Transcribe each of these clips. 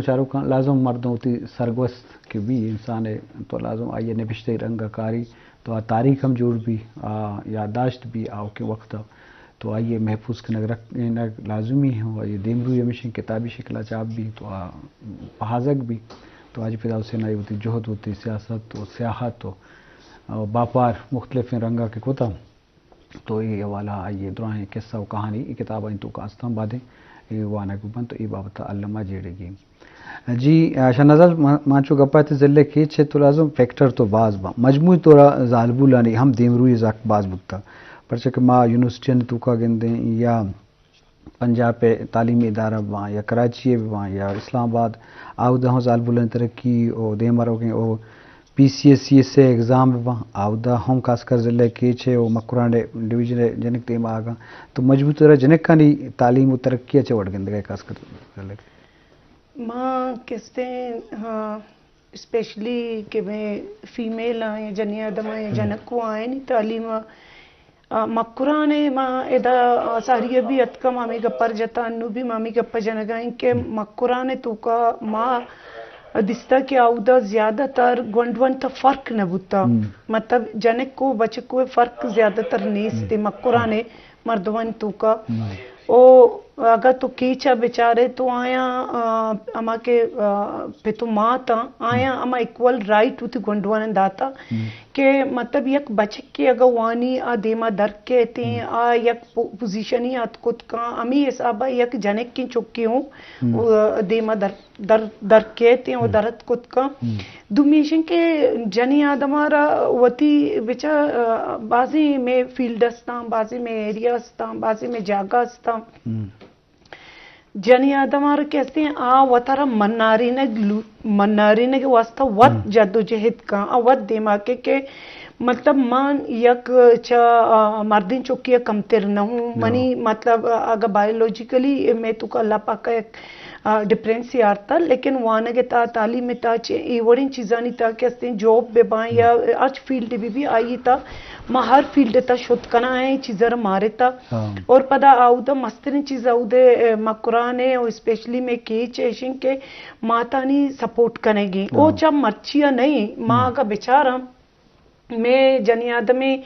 چاروں کا لازم مردوں ہوتی سرگوست کہ بھی انسان ہے تو لازم آئیے نبشتے رنگا کاری تو تاریخ ہم جوڑ بھی یادداشت بھی آؤ کے وقت تو آئیے محفوظ کے نگ لازمی ہوں یہ دیمروی ہمیشہ کتابی شکل چاپ بھی تو بحاظک بھی تو آج پیدا حسین آئی ہوتی جہد ہوتی سیاست و سیاحت و باپار مختلف رنگا کے کوتا تو یہ حوالہ آئیے دوران قصہ و کہانی یہ کتاب آئیں تو کا استم بادیں یہ وانا گبن تو یہ بابت علامہ جیڑے گی جی شنازل مانچو گپات ضلع کی چھے تو لازم فیکٹر تو باز با مجموعی طورا ظالبو لانی ہم دیمروی زاک باز بکتا پرچہ کہ ما یونیورسٹی نے توکا گندیں یا پنجاب پہ تعلیمی ادارہ وہاں یا کراچی وہاں یا اسلام آباد آودہ ہوں ظالبو لانی ترقی او دیمارو گئیں او پی سی ایس سی ایس سے ایگزام وہاں آودہ ہم خاص کر ضلع کی چھے او مکران ڈویژن جنک تیم آگا تو مجموعی طورا جنک کانی تعلیم و ترقی اچھے وڑ گندے گئے خاص کر ضلع ماں کہتے ہاں اسپیشلی کہ میں فیمیل آئیں جنی آدم آئیں جنکو آئیں نہیں تعلیم مکرانے ماں ادا ساری بھی اتکا مامی گپر جتا انو بھی مامی گپر جنگائیں کہ مکرانے تو کا ماں دستا کہ آودہ زیادہ تر گونڈون تا فرق نہ بوتا مطلب جنک کو بچے کو فرق زیادہ تر نیستے مکرانے مردوان تو کا او اگر تو کیچا بیچارے تو آیا اما کے پہ تو ماں تا آیا اما ایکول رائٹ ہوتی گونڈوان داتا کہ مطلب یک بچک کے اگر وانی دیما در کے تیں یک پوزیشنی آت کت کا امی حسابہ یک جنک کی چکی ہوں دیما در کے تیں و درت کت کا دومیشن کے جنی آدمارا وتی بچا بازی میں فیلڈ استاں بازی میں ایریا استاں بازی میں جاگہ استاں جنی آدمار کہتے ہیں وطارا مناری نگ واسطہ وط جد و جہد کا وط دیما کے مطلب مان یک چا مردین چوکیا کمتر نہ ہوں منی مطلب اگر بایولوجیکلی میں تو کا اللہ پاک کا ایک ڈفرینس ہی آرتا لیکن وانگے تا تعلیم تا ایوڑین چیزانی تا کہتے ہیں جوب بے بائیں یا آج فیلڈ بھی آئی تا ما ہر فیلڈ تا شد کنا ہے چیزر مارے تا اور پدا آؤدا مسترین چیز آؤدے مکرانے اور اسپیشلی میں کی چیشن کے ماتانی سپورٹ کنے گی او چا مرچیا نہیں ماں کا بیچارہ میں جنی آدمی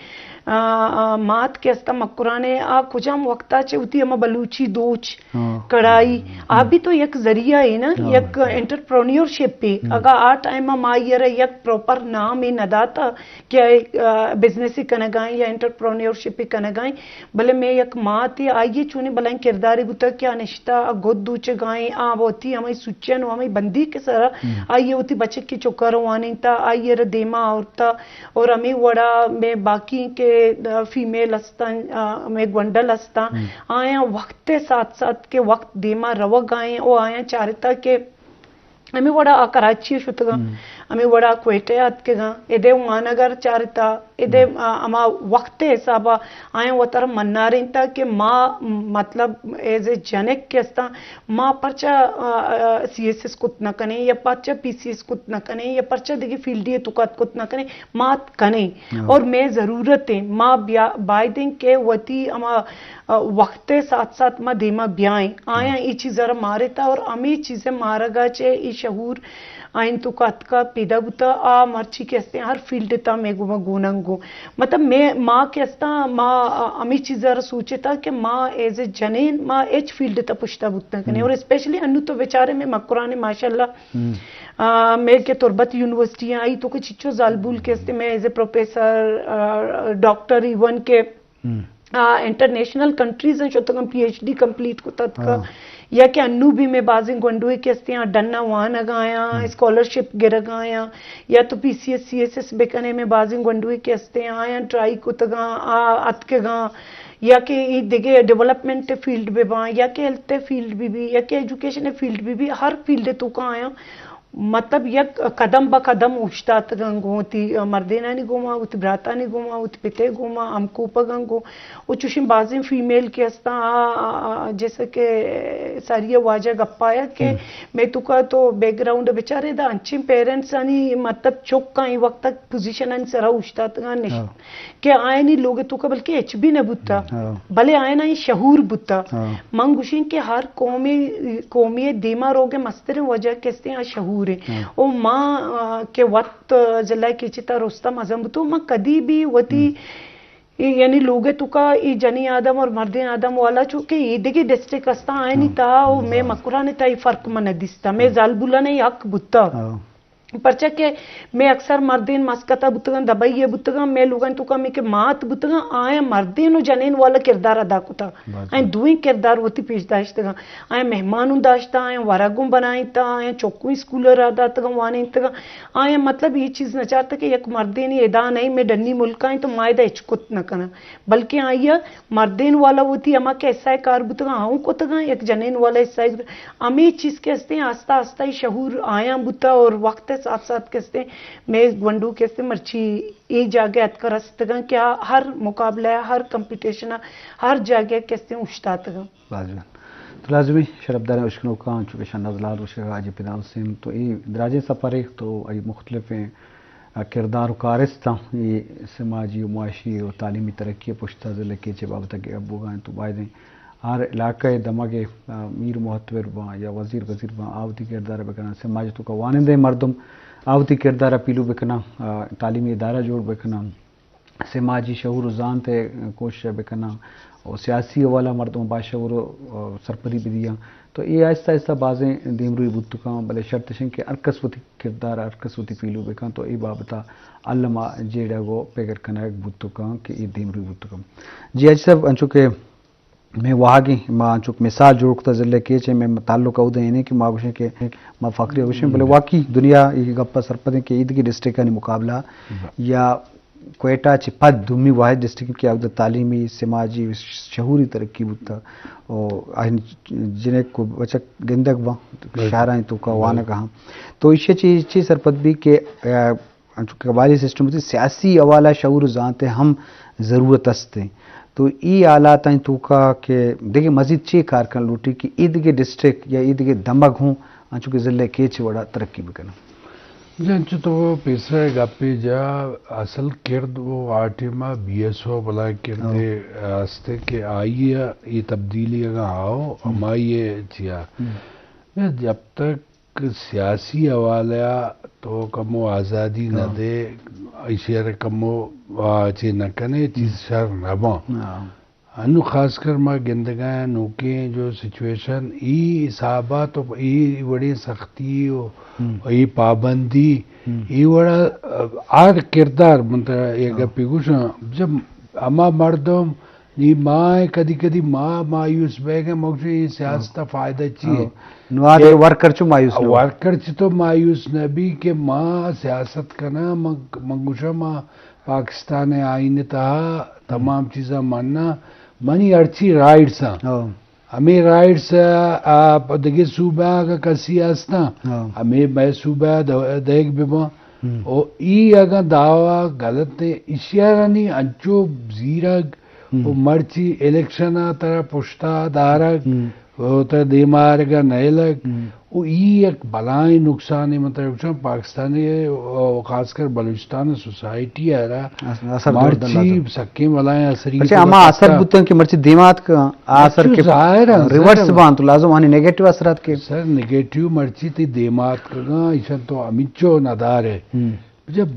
مات کے استا مکرانے کجام وقتا چھے ہوتی اما بلوچی دوچ کڑائی بھی تو یک ذریعہ ہے نا یک انٹرپرونیورشپ پہ اگر ٹائم مائی یک پروپر نام ہی نہ داتا کیا بزنس ہی کنگائیں یا انٹرپرونیورشپ ہی کنگائیں بلے میں یک مات ہی آئیے چونے بلائیں کرداری بوتا کیا نشتا گود دوچے گائیں ہوتی ہمیں سچن ہمیں بندی کے سرا آئیے ہوتی بچے کی چکر وانی تا آئیے دیما عورتا اور ہمیں وڑا میں باقی کے فیمیل استان میں گونڈل استان آیا وقت ساتھ ساتھ کے وقت دیما روگ آئیں او آیا چارتا کہ ہمیں وڑا کراچی شتگا ہمیں وڑا کوئٹیات کے گا ادے وانگر چارتا ادے اما وقت حسابا آیا وطر منارین تا کہ ماں مطلب ایز اے جنک کے استا ماں پرچا سی ایس ایس کت نہ کنے یا پرچا پی سی ایس کت نہ کنے یا پرچا دیگی فیلڈی توکات کت نہ کنے ماں کنے اور میں ضرورت ہے ماں بائدیں کے وطی اما وقت ساتھ ساتھ ماں دیما بیائیں آیا ای چیزر مارے تا اور امی چیزیں مارا گا چے ای شعور آئین تو کات کا پیدا بوتا مرچی کہتے ہیں ہر فیلڈ تا میں گو گوننگو مطلب میں ماں کہتا ماں امی چیزر سوچے تا کہ ماں ایز اے جنین ماں ایچ فیلڈ تا پشتا بوتا کنے اور اسپیشلی انو تو بیچارے میں مکرانے ماشاءاللہ میں کے تربت یونیورسٹیاں آئی تو کچھ چچو زالبول کہتے میں as a professor doctor even کے انٹرنیشنل کنٹریز ہیں جو پی ایچ ڈی کمپلیٹ کو تد کا یا کہ انو بھی میں بازیں گونڈوئے کہتے ہیں ڈننا وہاں گایا اسکالرشپ گر گایا یا تو P C S C S S بکنے میں بازیں گونڈوئے کہتے ہیں آیا ٹرائی کو تگا ات کے گاں یا کہ دیگے ڈیولپمنٹ فیلڈ بھی باں یا کہ ہیلتھ فیلڈ بھی یا کہ ایجوکیشن فیلڈ بھی ہر فیلڈ تو کا آیا مطلب یک قدم با قدم اشتات گنگو تی مردینا نی گوما تی براتا نی گوما تی پتے گوما ام کوپا گنگو او چوشن بازیں فیمیل کے ہستا جیسے کہ ساریہ واجہ گپایا کہ میں تو کا تو بیک گراؤنڈ بیچارے دا انچم پیرنٹس انی مطلب چوک کا وقت تک پوزیشن ان سرا اشتات گن کہ آئے نہیں لوگ تو کا بلکہ ایچ بھی نہ بوتا بھلے آئے نہ شہور بوتا منگوشین کے ہر قومی دیما روگے مستر وجہ کہتے ہیں شہور او ماں کے وقت جلائے کی چیتا رستم اعظم تو ماں کدی بھی وتی یعنی لوگے تو کا ای جنی آدم اور مردین آدم والا چونکہ یہ دیکھے ڈسٹرک استا آئے نہیں تا او میں مکرہ نے تا یہ فرق من دیستا میں زالبولا نے حق بوتا پرچہ کہ میں اکثر مردین مسکتا بتگن دبائیے بتگن میں لوگن تو کمی کہ مات بتگن آئے مردین و جنین والا کردار ادا کتا آئے دوئیں کردار ہوتی پیش داشتگن آئے مہمانوں داشتا آئے ورگوں بنائیتا آئے چوکوئی سکولر آدھا تگن وانیتا آئے مطلب یہ چیز نہ چاہتا کہ یک مردین ادا نہیں میں ڈنی ملک آئیں تو مائدہ اچکت نہ کنا بلکہ آئیے مردین والا ہوتی اما کے ایسا کار بتگن آؤں کو تگن یک جنین والا ایسا امی چیز کہتے ہیں آستا آستا شہور آیا بتا اور وقت ساتھ ساتھ کہتے ہیں میں گونڈو کہتے ہیں مرچی ایک جاگہ اتکر استگاں کیا ہر مقابلہ ہر کمپیٹیشن ہر جاگہ کہتے ہیں اشتاتگاں لازمی تو لازمی شرف داریں اشکنوں کا چونکہ شاہ نزلات وشکہ آجی پیدا حسین تو یہ دراجے سفر تو ای مختلف کردار و کارستہ یہ سماجی و معاشی و تعلیمی ترقی پشتہ ضلع کے چے بابتا کہ ابو گائیں تو بائدیں ہر علاقہ دماغ میر محتور با یا وزیر با آوتی کردار بکنا سماج تو کا وانندے مردم آوتی کردار پیلو بکنا تعلیمی ادارہ جوڑ بکنا سماجی شعور و ذانتے کوشش بکنا اور سیاسی والا مردم باشعور و سرپری بھی دیا تو یہ آہستہ آہستہ بازیں دیمروی بتکاں بلے شرط شن کہ ارکسوتی کردار ارکسوتی پیلو بکاں تو ای بابتا علمہ جیڑا گو پیگر کنائک بتکاں کہ یہ دیمروی بتکاں جی آج صاحب انچو کہ میں واگی ماں چک مثال جوڑتا ضلع کے چے میں تعلق اودے ہیں کہ ماں گوشیں کہ ماں فخری گوشیں بلے واقعی دنیا یہ گپا سرپدیں کہ عید کی ڈسٹرکٹ کا مقابلہ یا کوئٹہ چ پد دومی واحد ڈسٹرکٹ کی عودت تعلیمی سماجی شعوری ترقی بتا اور جنہیں کو بچک گندگ وا شہرائیں تو کا وانا کہاں تو اس چیز سرپد بھی کہ قبائلی سسٹم ہوتی سیاسی حوالہ شعور ذانتے ہم ضرورت ہستے تو ای آلات ہیں تو کا کہ دیکھیں مزید چی کارکن لوٹی کہ عید کے ڈسٹرکٹ یا عید کے دمگ ہوں انچو کہ ضلع کیچ وڑا ترقی بکنا جنچو تو وہ پیسرے گاپی جا اصل کرد وہ آٹیما بی ایس او بلا کردے آستے کہ آئیے یہ تبدیلی اگر آؤ ہمائیے چیا جب تک سیاسی حوالہ تو کمو آزادی نہ دے اشیار کمو چی نکنے چیز شر نبا انو خاص کر ما گندگاں نوکیں جو سچویشن ای حسابہ تو ای بڑی سختی ای پابندی ای بڑا آر کردار منتر یہ گپی گوشن جب اما مردم نی ماں کدی کدی ماں مایوس بیگے مجھے یہ سیاست فائدہ چیئے نواد ورکر چو مایوس نو ورکر چی تو مایوس نبی کہ ماں سیاست کنا منگوشا ماں پاکستان آئین تہا تمام چیزاں ماننا منی ارچی رائٹس ہیں ہمیں رائٹس دگی صوبہ کا کسی ہستا ہمیں میں صوبہ دیکھ بیما اور ای اگر دعویٰ غلط ہے اشیارانی انچو زیرگ مرچی الیکشن ترہ پشتا دارگ تر دیمارگا نیلگ وہ ایک بلائیں نقصان ہے مطلب پاکستانی خاص کر بلوچستان سوسائٹی ہے رہا مرچی سکیں بلائیں اثری بلکہ اما اثر بودتا کہ مرچی دیمات کا اثر کے ریورس بان تو لازم آنی نیگیٹو اثرات کے سر نیگیٹو مرچی تی دیمات کا ایشن تو امیچو ندار ہے جب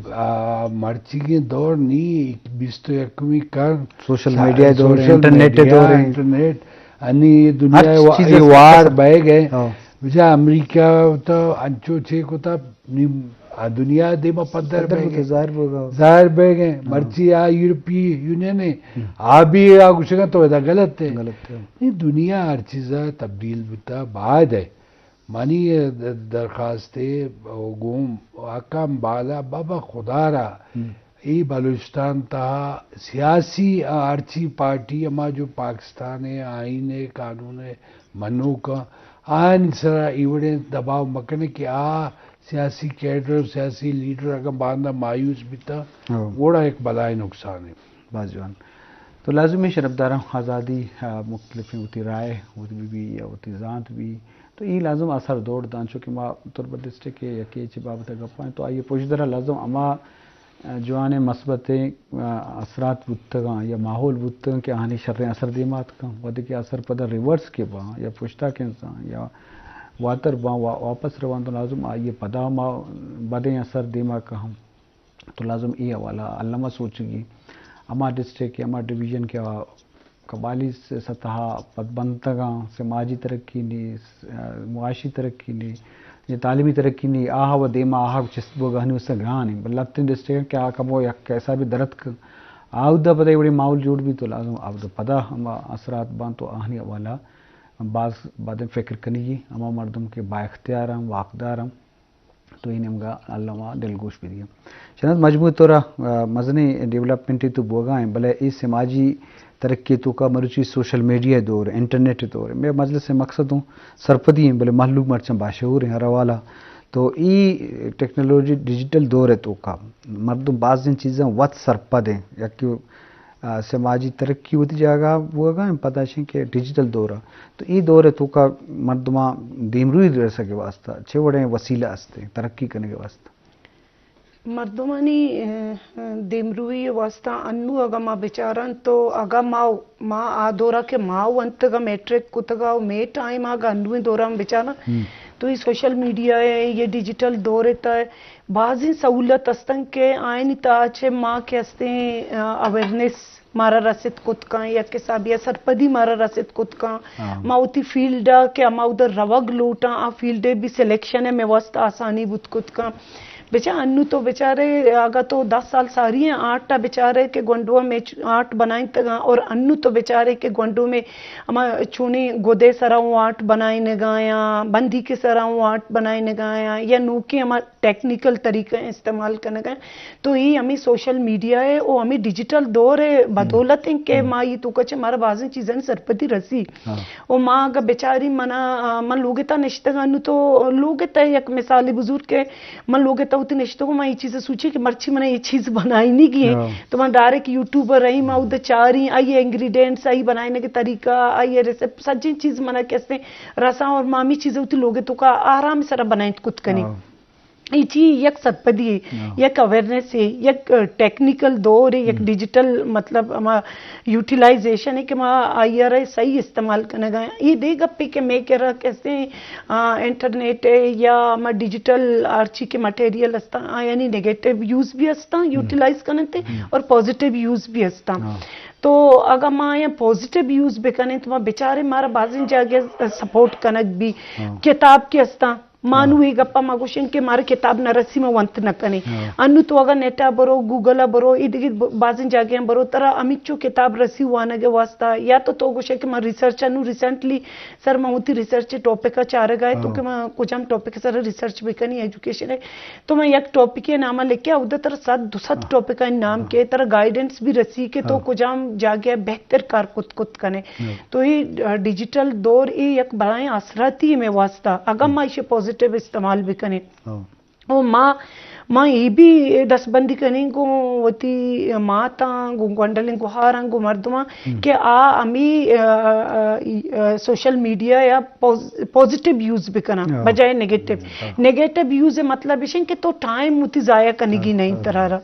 مرچی کے دور نہیں 21ویں قرن سوشل میڈیا دور انٹرنیٹ دور انٹرنیٹ انی دنیا وار بہ گئے وجہ امریکہ تو انچو چھے کو تا دنیا دیما پدر بہ گئے ظاہر بہ گئے مرچی یورپی یونین ہے آبی آگوشگا تو ایدہ غلط ہے دنیا ہر چیزہ تبدیل بتا بعد ہے مانی درخواست گوم حکام بالا بابا خدا را ای بلوچستان تا سیاسی آرچی پارٹی اما جو پاکستان ہے آئین ہے قانون ہے منو کا آن سرا ایوڑے دباؤ مکنے کہ سیاسی کیڈر سیاسی لیڈر اگر باندھا مایوس بھی تھا ہاں وڑا ایک بلائے نقصان ہے باز جوان تو لازمی شرفدارم آزادی مختلف ہوتی رائے ہوتی بھی یا ہوتی ذات بھی تو یہ لازم اثر دوڑ دان چونکہ ما اتر پردیش کے یا کہ بابت گپائیں تو آئیے پوچھ درا لازم اما جوان مثبت اثرات بودتگاں یا ماحول بودتگاں کہ آنی شر اثر دیمات کا ود کے اثر پدر ریورس کے باں یا پشتا کے انسان یا واتر باں واپس روان تو لازم آئیے پدا ما بدیں اثر دیما کا ہم تو لازم یہ حوالہ علامہ سوچگی اما ڈسٹرکٹ اما ڈویژن کے قبالی سطح پدبندگاں سماجی ترقی نہیں معاشی ترقی نہیں یہ تعلیمی ترقی نہیں آہا و دیما آہا چست بو گہنی اس سے گران ہے بلتن ڈسٹرکٹ کیا کمو یا کیسا بھی درد آؤدہ پتہ بڑی ماحول جوڑ بھی تو لازم آؤدہ پتہ ہم اثرات بان تو آہنی والا بعض باتیں فکر کنی اما مردم کے با اختیارم واقدارم تو انہیں ہمگا علامہ دلگوش بھی دیا چنانچہ مجموعی طورہ مزنی ڈیولپمنٹی تو بوگا ہیں بلے اس سماجی ترقی تو کا مروچی سوشل میڈیا دور انٹرنیٹ دور میں مجلس سے مقصد ہوں سرپدی ہیں بلے محلوق مرچن باشعور ہیں ہر حوالہ تو ای ٹیکنالوجی ڈیجیٹل دور ہے تو کا مردم بعض دن چیزیں وقت سرپد ہیں یا کہ سماجی ترقی ہوتی جاگا وہ گا پتہ ہے کہ ڈیجیٹل دور ہے تو ای دور ہے تو کا مردمہ دیمروی رہ سکے واسطہ چھے وڑے وسیلہ ہستے ترقی کرنے کے واسطہ مردمانی دیمروی واسطہ انو اگا ما بیچارن تو اگا ما آدورا کے ماو انتگا میٹرک کتگا میں ٹائم آگا انوی دورا بیچارا تو یہ سوشل میڈیا ہے یہ ڈیجیٹل دور ہے بعضی سہولت استن کے آئین تا چھے ماں کے ہستے اویرنس مارا رسد کت کان یا کسابیا سرپدی مارا رسد کت کان ماوتی فیلڈ کہ اما ادھر روگ لوٹا آ فیلڈ بھی سلیکشن ہے میں واسطہ آسانی بت کت کان بیچارے انو تو بیچارے آگا تو 10 سال ساری ہیں 8 بیچارے کے گونڈوا میں 8 بنائیں تگا اور انو تو بیچارے کے گونڈو میں اما چونی گودے سراؤں 8 بنائیں نگایا بندی کے سراؤں 8 بنائیں نگایا یا نو کے اما ٹیکنیکل طریقے استعمال کرنے گئے تو یہ ہمیں سوشل میڈیا ہے اور ہمیں ڈیجیٹل دور ہے بدولت ہیں کہ ماں یہ تو کچھ ہمارا بازیں چیزیں سرپتی رسی اور ماں اگر بیچاری من لوگتا نشتگا انو تو لوگتا ہے یک مثالی بزرگ کے من لوگتا ہوتی نشتوں کو میں یہ چیزیں سوچی کہ مرچی میں نے یہ چیز بنائی نہیں کی ہے تو میں ڈائریکٹ یوٹیوبر رہی میں ادھر چاری آئیے انگریڈینٹس آئی بنانے کے طریقہ آئیے ریسیپ سجی چیز منا کیسے رساں اور مامی چیزیں ہوتی لوگے تو کا آرام سرا بنائیں کت کنی یہ چیز یک سرپدی ہے یک اویرنس ہے یک ٹیکنیکل دور ہے یک ڈیجیٹل مطلب ہما یوٹیلائزیشن ہے کہ ما آئی رہے صحیح استعمال کرنے گئے یہ دے گپے کہ میں کہہ رہا کیسے انٹرنیٹ ہے یا ہما ڈیجیٹل آرچی کے مٹیریل ہستا یعنی نیگیٹیو یوز بھی ہستا یوٹیلائز کرنے تے اور پازیٹیو یوز بھی ہستا تو اگر ماں یا پازیٹیو یوز بھی کرنے تو ماں بیچارے مارا بازن جاگے سپورٹ کنک بھی کتاب کے ہستا مانو ہی گپا ماگوشن کے مارے کتاب نہ رسی میں ونت نہ کنے انو تو اگر نیٹا برو گوگل برو ادھر بازن جاگے برو ترا امیچو کتاب رسی وانا کے واسطہ یا تو گوشے کہ میں ریسرچ انو ریسنٹلی سر میں ہوتی ریسرچ ٹاپک کا چارہ گئے تو کہ میں کچھ ہم ٹاپک سر ریسرچ بھی کرنی ایجوکیشن ہے تو میں یک ٹاپک کے نامہ لے کے ادھر ترا 7 ٹاپک کا نام کے ترا گائیڈنس بھی رسی کے تو کچھ ہم جاگے بہتر کار کت کنے تو یہ ڈیجیٹل دور یہ یک بڑائیں اثراتی میں واسطہ اگر میں اسے پازیٹیو استعمال بھی کریں اور ماں یہ بھی دس بندی کریں گو وتی ماں تاں گو گونڈلیں گو ہاراں گو مردماں کہ امی سوشل میڈیا یا پازیٹیو یوز بھی کرنا بجائے نیگیٹیو یوز ہے مطلب ہے کہ تو ٹائم ہوتی ضائع کرنے گی نہیں طرح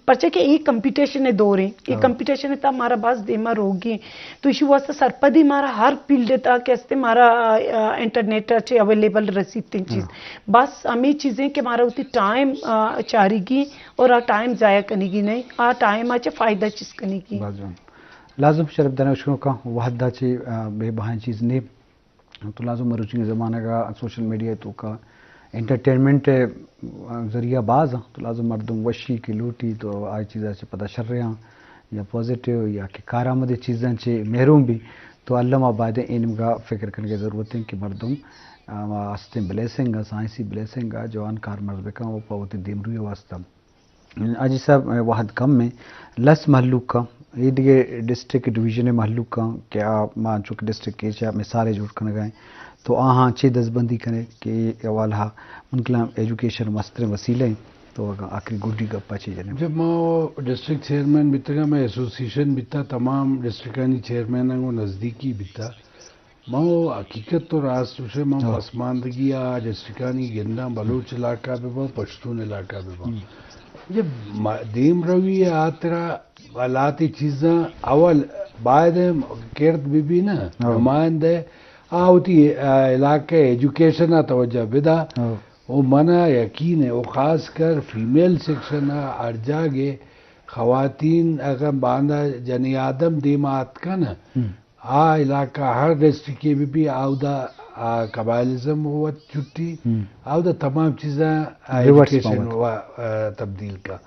پرچہ کہ ایک کمپٹیشن ہے دور ہے یہ کمپٹیشن ہے تا ہمارا باز دیما روگی تو اسی واسطہ سرپدی ہمارا ہر فیلڈ تا کہ استے ہمارا انٹرنیٹ اچھے اویلیبل رسیدتے چیز بس ہمیں چیزیں کہ ہمارا ہوتی ٹائم چاری گی اور ٹائم ضائع کرنے گی نہیں ٹائم آچے فائدہ چیز کرنے گی لازم شرف دانا شروع کا وحدہ چے بے بہائیں چیز نے تو لازم مروچی زمانہ کا سوشل میڈیا تو کا انٹرٹینمنٹ ذریعہ باز تو لازم مردم وشی کی لوٹی تو آئی چیزیں چے پتہ شر رہے ہیں یا پازیٹیو یا کہ کارآمد چیزیں چے محروم بھی تو علم آباد علم کا فکر کرنے کی ضرورت ہے کہ مردم واسطے بلیسنگ سائنسی بلیسنگ جوان کار مرد کا وہ پاوتی دیمروی واسطہ اجی صاحب واحد کم میں لس محلوق کا یہ دیگے ڈسٹرکٹ ڈویژن محلوق کا کیا ماں چونکہ ڈسٹرکٹ کے چاہ مثالیں جوڑ کرنے گئے تو آہاں چھ دستبندی کرے کہ اوالا منکلام ایجوکیشن مستر وسیلے تو آخری گڈی گپا چی جنے جب میں ڈسٹرکٹ چیئرمین بیتا میں ایسوسیشن بیتا تمام ڈسٹرکانی چیئرمین کو نزدیکی بیتا میں حقیقت تو راست سے میں پسماندگی ڈسٹرکانی گندا بلوچ علاقہ پہ با پشتون علاقہ پہ با جب دیم روی آترا حالاتی چیزاں اول بعد کرد بھی نا نمائندے آوتی علاقہ ایجوکیشن توجہ بدا وہ منا یقین ہے وہ خاص کر فیمیل سیکشن ارجا گے خواتین اگر باندھا جنی آدم دیمات کا نا علاقہ ہر ڈسٹرکٹ کے بھی آؤدا قبائلزم ہوا چھٹی آؤدا تمام چیزاں ایجوکیشن ہوا تبدیل کا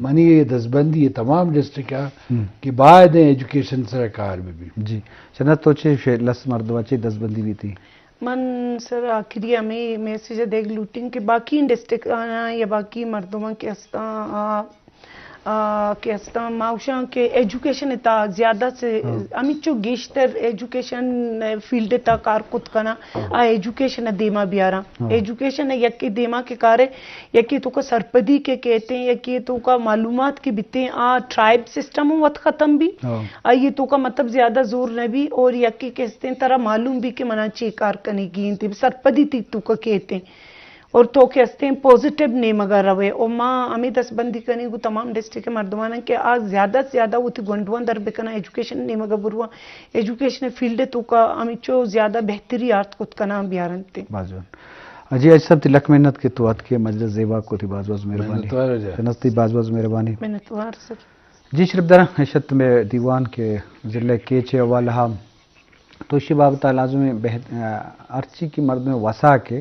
منی یہ دستبندی ہے تمام ڈسٹرکٹ کہ بعد ایجوکیشن سرکار بھی جی چنت تو چھ لس مردوا چھ دستبندی بھی تھی من سر آخری ہمیں میسیج دیکھ لوٹنگ کہ باقی ڈسٹرکٹ یا باقی مردموں کے معاشاں کے ایجوکیشن تا زیادہ سے ہمیں چو گیشتر ایجوکیشن فیلڈ تا کارکت کنا ایجوکیشن دیما بیارا ایجوکیشن یکی دیما کے کارے یکی تو کا سرپدی کے کہتے ہیں یکی تو کا معلومات کی بیتے ہیں ٹرائب سسٹم وقت ختم بھی یہ تو کا مطلب زیادہ زور نہ بھی اور یکی کہتے ہیں طرح معلوم بھی کہ منا چی کار کنے گین تھی سرپدی تھی تو کا کہتے ہیں اور تو کہتے ہیں پوزیٹیو نیم اگر روے اور ماں ہمیں دس بندی کرنی کو تمام ڈسٹرکٹ کے مردمانہ کہ آج زیادہ سے زیادہ وہ تھی گنڈوان در بکنا ایجوکیشن نیم اگر بروا ایجوکیشن فیلڈ تو کا ہمیں چو زیادہ بہتری آرت کت کنا بیارن تھے بازوان جی اج سب تلک محنت کے تو کے مجلس زیبا کو تھی بازواز مہربانی نستی بازواز مہربانی محنتوار سر جی شرف درہ حشت میں دیوان کے ضلع کیچے اوالہ تو اسی بابتا لازم ارچی کی مرد میں وسا کے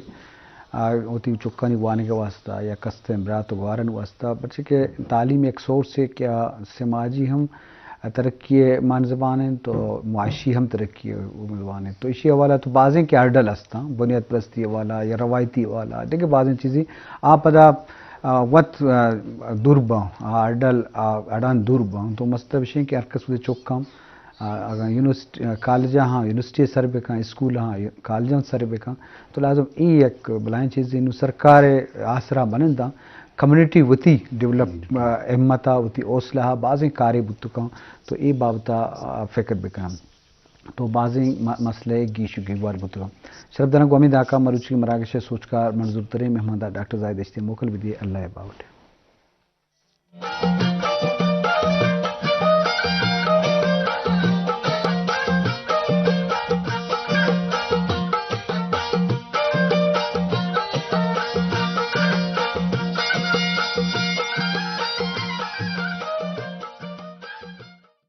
ہوتی چکانی وانے کے واسطہ یا کست امرات وارن واسطہ بچے کہ تعلیم ایک سورس ہے کیا سماجی ہم ترقی مان زبان ہیں تو معاشی ہم ترقی زبان ہیں تو اسی حوالہ تو بعضیں کے ہرڈل ہستا بنیاد پرستی والا یا روایتی والا دیکھیں بعضیں چیزیں آپ ادا وقت دور باں ہرڈل اڈان دور باں تو مستب شیں کہ ارکس چوکام اگر یونیورسٹی کالجہ ہاں یونیورسٹی سر بکاں اسکول ہاں کالجاں سر بکاں تو لازم ای ایک بلائیں چیزیں سرکار آسرا بنن دا کمیونٹی وتی ڈیولپ احمتا وتی اوسلہ بعضیں کارے بتکاں تو ای بابتا فکر بکاں تو بعضیں مسئلے گیشو گیوار بتکاں شرف دنہ گومی داکا مروچی مراکش سوچ کار منظور ترے مہمان ڈاکٹر زاہد اشتی موکل بھی دی اللہ باوٹ